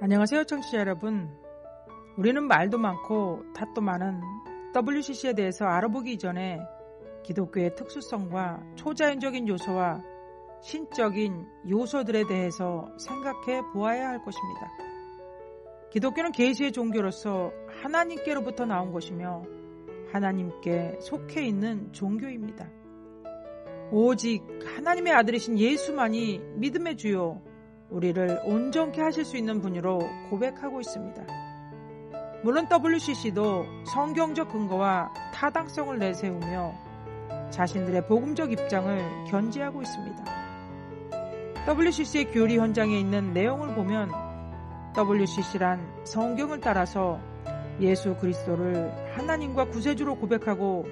안녕하세요, 청취자 여러분. 우리는 말도 많고 탓도 많은 WCC에 대해서 알아보기 이전에 기독교의 특수성과 초자연적인 요소와 신적인 요소들에 대해서 생각해 보아야 할 것입니다. 기독교는 계시의 종교로서 하나님께로부터 나온 것이며 하나님께 속해 있는 종교입니다. 오직 하나님의 아들이신 예수만이 믿음의 주요, 우리를 온전케 하실 수 있는 분으로 고백하고 있습니다. 물론 WCC도 성경적 근거와 타당성을 내세우며 자신들의 복음적 입장을 견지하고 있습니다. WCC의 교리 현장에 있는 내용을 보면 WCC란 성경을 따라서 예수 그리스도를 하나님과 구세주로 고백하고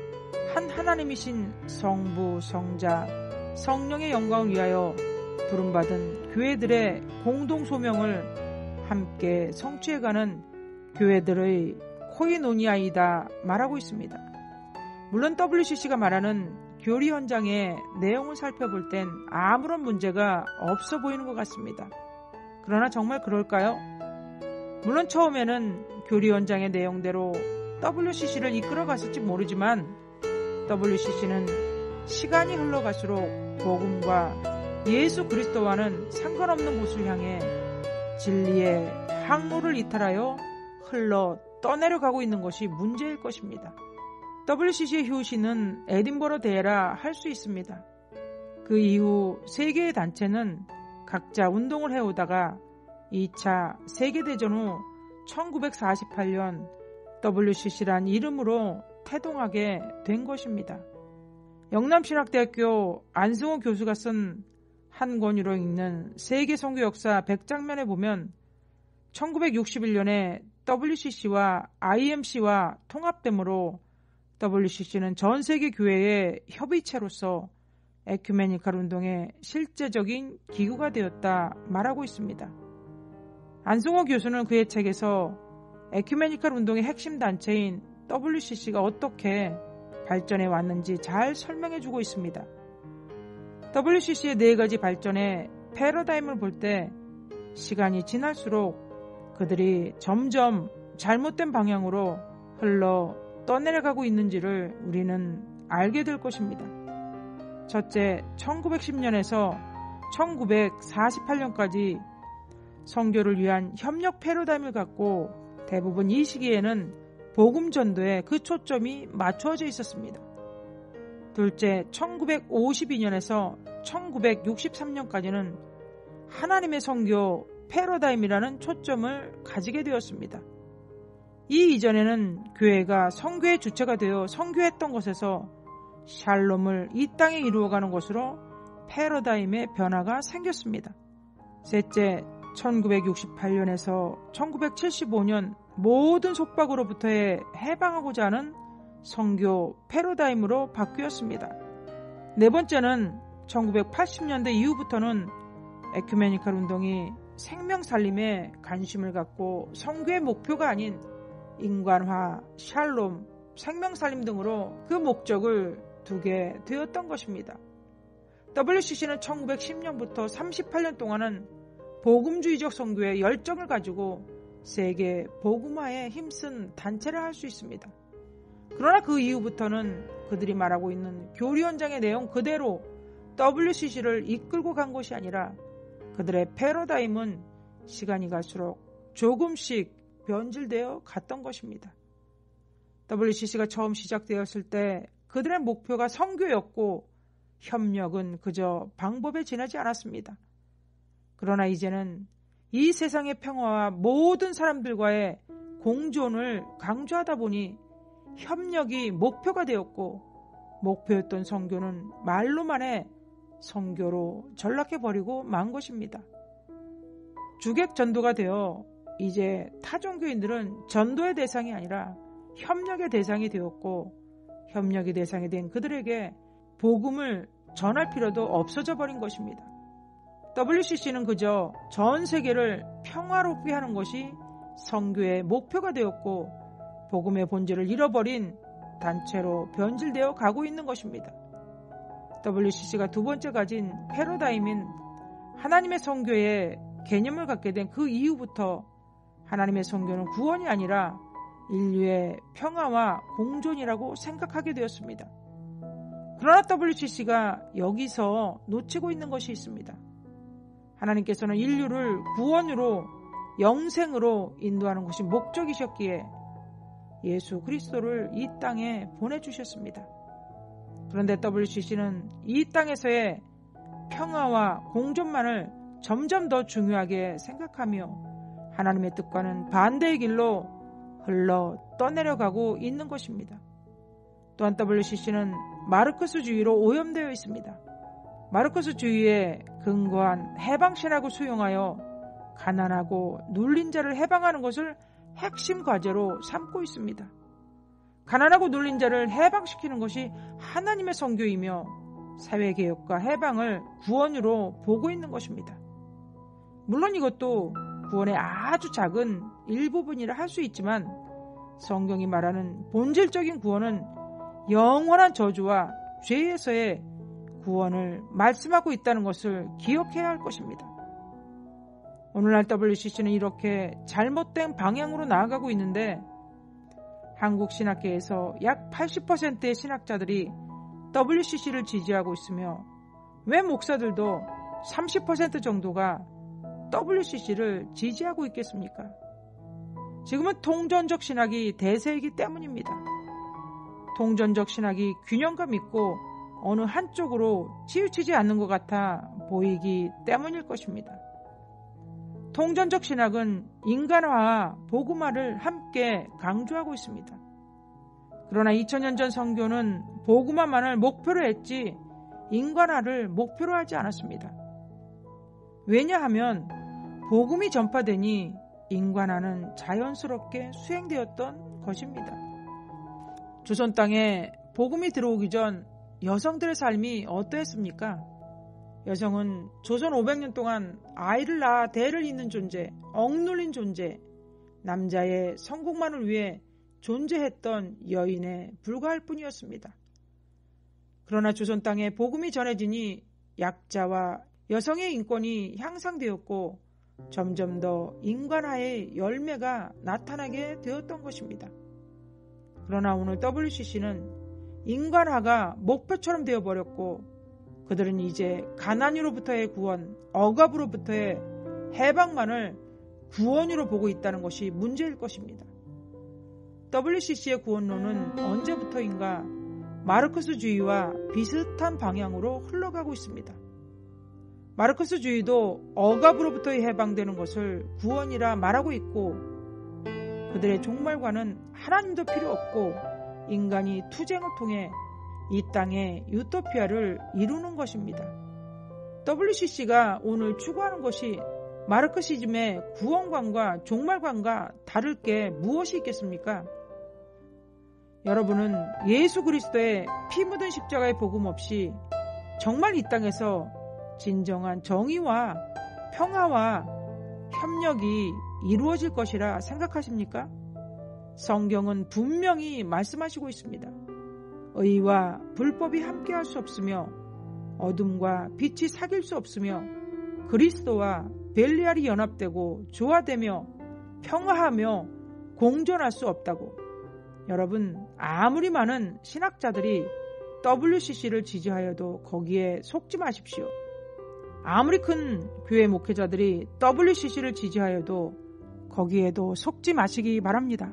한 하나님이신 성부, 성자, 성령의 영광을 위하여 부름받은 교회들의 공동소명을 함께 성취해가는 교회들의 코이노니아이다 말하고 있습니다. 물론 WCC가 말하는 교리 현장의 내용을 살펴볼 땐 아무런 문제가 없어 보이는 것 같습니다. 그러나 정말 그럴까요? 물론 처음에는 교리 현장의 내용대로 WCC를 이끌어갔을지 모르지만 WCC는 시간이 흘러갈수록 복음과 예수 그리스도와는 상관없는 곳을 향해 진리의 항로를 이탈하여 흘러 떠내려가고 있는 것이 문제일 것입니다. WCC의 효시는 에딘버러 대회라 할 수 있습니다. 그 이후 세 개의 단체는 각자 운동을 해오다가 2차 세계대전 후 1948년 WCC란 이름으로 태동하게 된 것입니다. 영남신학대학교 안승호 교수가 쓴 한 권위로 읽는 세계 선교 역사 100장면에 보면 1961년에 WCC와 IMC와 통합됨으로 WCC는 전 세계 교회의 협의체로서 에큐메니칼 운동의 실제적인 기구가 되었다 말하고 있습니다. 안승호 교수는 그의 책에서 에큐메니칼 운동의 핵심 단체인 WCC가 어떻게 발전해 왔는지 잘 설명해주고 있습니다. WCC의 네 가지 발전의 패러다임을 볼 때 시간이 지날수록 그들이 점점 잘못된 방향으로 흘러 떠내려가고 있는지를 우리는 알게 될 것입니다. 첫째, 1910년에서 1948년까지 선교를 위한 협력 패러다임을 갖고 대부분 이 시기에는 복음 전도에 그 초점이 맞춰져 있었습니다. 둘째, 1952년에서 1963년까지는 하나님의 선교 패러다임이라는 초점을 가지게 되었습니다. 이 이전에는 교회가 선교의 주체가 되어 선교했던 것에서 샬롬을 이 땅에 이루어가는 것으로 패러다임의 변화가 생겼습니다. 셋째, 1968년에서 1975년 모든 속박으로부터의 해방하고자 하는 선교 패러다임으로 바뀌었습니다. 네 번째는 1980년대 이후부터는 에큐메니칼 운동이 생명 살림에 관심을 갖고 선교의 목표가 아닌 인간화, 샬롬, 생명 살림 등으로 그 목적을 두게 되었던 것입니다. WCC는 1910년부터 38년 동안은 복음주의적 선교의 열정을 가지고 세계 복음화에 힘쓴 단체를 할 수 있습니다. 그러나 그 이후부터는 그들이 말하고 있는 교리 현장의 내용 그대로 WCC를 이끌고 간 것이 아니라 그들의 패러다임은 시간이 갈수록 조금씩 변질되어 갔던 것입니다. WCC가 처음 시작되었을 때 그들의 목표가 선교였고 협력은 그저 방법에 지나지 않았습니다. 그러나 이제는 이 세상의 평화와 모든 사람들과의 공존을 강조하다 보니 협력이 목표가 되었고 목표였던 선교는 말로만의 선교로 전락해버리고 만 것입니다. 주객 전도가 되어 이제 타종교인들은 전도의 대상이 아니라 협력의 대상이 되었고 협력의 대상이 된 그들에게 복음을 전할 필요도 없어져 버린 것입니다. WCC는 그저 전 세계를 평화롭게 하는 것이 선교의 목표가 되었고 복음의 본질을 잃어버린 단체로 변질되어 가고 있는 것입니다. WCC가 두 번째 가진 패러다임인 하나님의 선교의 개념을 갖게 된 그 이후부터 하나님의 선교는 구원이 아니라 인류의 평화와 공존이라고 생각하게 되었습니다. 그러나 WCC가 여기서 놓치고 있는 것이 있습니다. 하나님께서는 인류를 구원으로 영생으로 인도하는 것이 목적이셨기에 예수 그리스도를 이 땅에 보내주셨습니다. 그런데 WCC는 이 땅에서의 평화와 공존만을 점점 더 중요하게 생각하며 하나님의 뜻과는 반대의 길로 흘러 떠내려가고 있는 것입니다. 또한 WCC는 마르크스주의로 오염되어 있습니다. 마르크스주의에 근거한 해방신학을 수용하여 가난하고 눌린 자를 해방하는 것을 핵심 과제로 삼고 있습니다. 가난하고 눌린 자를 해방시키는 것이 하나님의 선교이며 사회개혁과 해방을 구원으로 보고 있는 것입니다. 물론 이것도 구원의 아주 작은 일부분이라 할 수 있지만 성경이 말하는 본질적인 구원은 영원한 저주와 죄에서의 구원을 말씀하고 있다는 것을 기억해야 할 것입니다. 오늘날 WCC는 이렇게 잘못된 방향으로 나아가고 있는데 한국 신학계에서 약 80%의 신학자들이 WCC를 지지하고 있으며 왜 목사들도 30% 정도가 WCC를 지지하고 있겠습니까? 지금은 통전적 신학이 대세이기 때문입니다. 통전적 신학이 균형감 있고 어느 한쪽으로 치우치지 않는 것 같아 보이기 때문일 것입니다. 통전적 신학은 인간화와 복음화를 함께 강조하고 있습니다. 그러나 2000년 전 선교는 복음화만을 목표로 했지 인간화를 목표로 하지 않았습니다. 왜냐하면 복음이 전파되니 인간화는 자연스럽게 수행되었던 것입니다. 조선 땅에 복음이 들어오기 전 여성들의 삶이 어떠했습니까? 여성은 조선 500년 동안 아이를 낳아 대를 잇는 존재, 억눌린 존재, 남자의 성공만을 위해 존재했던 여인에 불과할 뿐이었습니다. 그러나 조선 땅에 복음이 전해지니 약자와 여성의 인권이 향상되었고 점점 더 인간화의 열매가 나타나게 되었던 것입니다. 그러나 오늘 WCC는 인간화가 목표처럼 되어버렸고 그들은 이제 가난으로부터의 구원, 억압으로부터의 해방만을 구원으로 보고 있다는 것이 문제일 것입니다. WCC의 구원론은 언제부터인가 마르크스주의와 비슷한 방향으로 흘러가고 있습니다. 마르크스주의도 억압으로부터의 해방되는 것을 구원이라 말하고 있고 그들의 종말과는 하나님도 필요 없고 인간이 투쟁을 통해 이 땅에 유토피아를 이루는 것입니다. WCC가 오늘 추구하는 것이 마르크시즘의 구원관과 종말관과 다를 게 무엇이 있겠습니까? 여러분은 예수 그리스도의 피 묻은 십자가의 복음 없이 정말 이 땅에서 진정한 정의와 평화와 협력이 이루어질 것이라 생각하십니까? 성경은 분명히 말씀하시고 있습니다. 의와 불법이 함께할 수 없으며 어둠과 빛이 사귈 수 없으며 그리스도와 벨리알이 연합되고 조화되며 평화하며 공존할 수 없다고. 여러분, 아무리 많은 신학자들이 WCC를 지지하여도 거기에 속지 마십시오. 아무리 큰 교회 목회자들이 WCC를 지지하여도 거기에도 속지 마시기 바랍니다.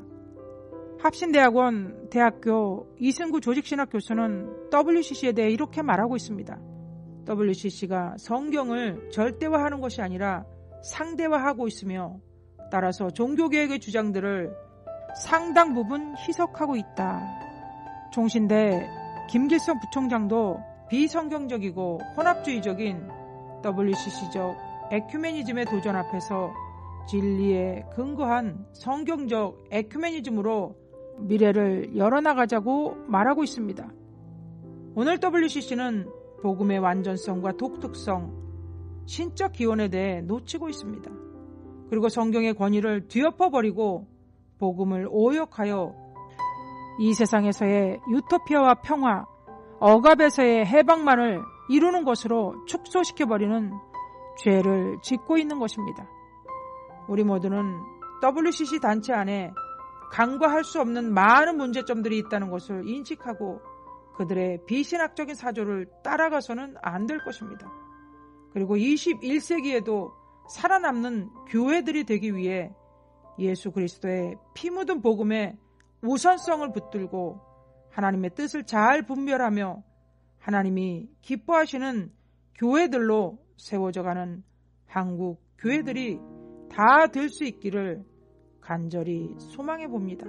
합신대학원 대학교 이승구 조직신학 교수는 WCC에 대해 이렇게 말하고 있습니다. WCC가 성경을 절대화하는 것이 아니라 상대화하고 있으며 따라서 종교개혁의 주장들을 상당 부분 희석하고 있다. 종신대 김길성 부총장도 비성경적이고 혼합주의적인 WCC적 에큐메니즘의 도전 앞에서 진리에 근거한 성경적 에큐메니즘으로 미래를 열어나가자고 말하고 있습니다. 오늘 WCC는 복음의 완전성과 독특성, 신적 기원에 대해 놓치고 있습니다. 그리고 성경의 권위를 뒤엎어버리고 복음을 오역하여 이 세상에서의 유토피아와 평화, 억압에서의 해방만을 이루는 것으로 축소시켜버리는 죄를 짓고 있는 것입니다. 우리 모두는 WCC 단체 안에 간과할 수 없는 많은 문제점들이 있다는 것을 인식하고 그들의 비신학적인 사조를 따라가서는 안 될 것입니다. 그리고 21세기에도 살아남는 교회들이 되기 위해 예수 그리스도의 피 묻은 복음에 우선성을 붙들고 하나님의 뜻을 잘 분별하며 하나님이 기뻐하시는 교회들로 세워져가는 한국 교회들이 다 될 수 있기를 간절히 소망해 봅니다.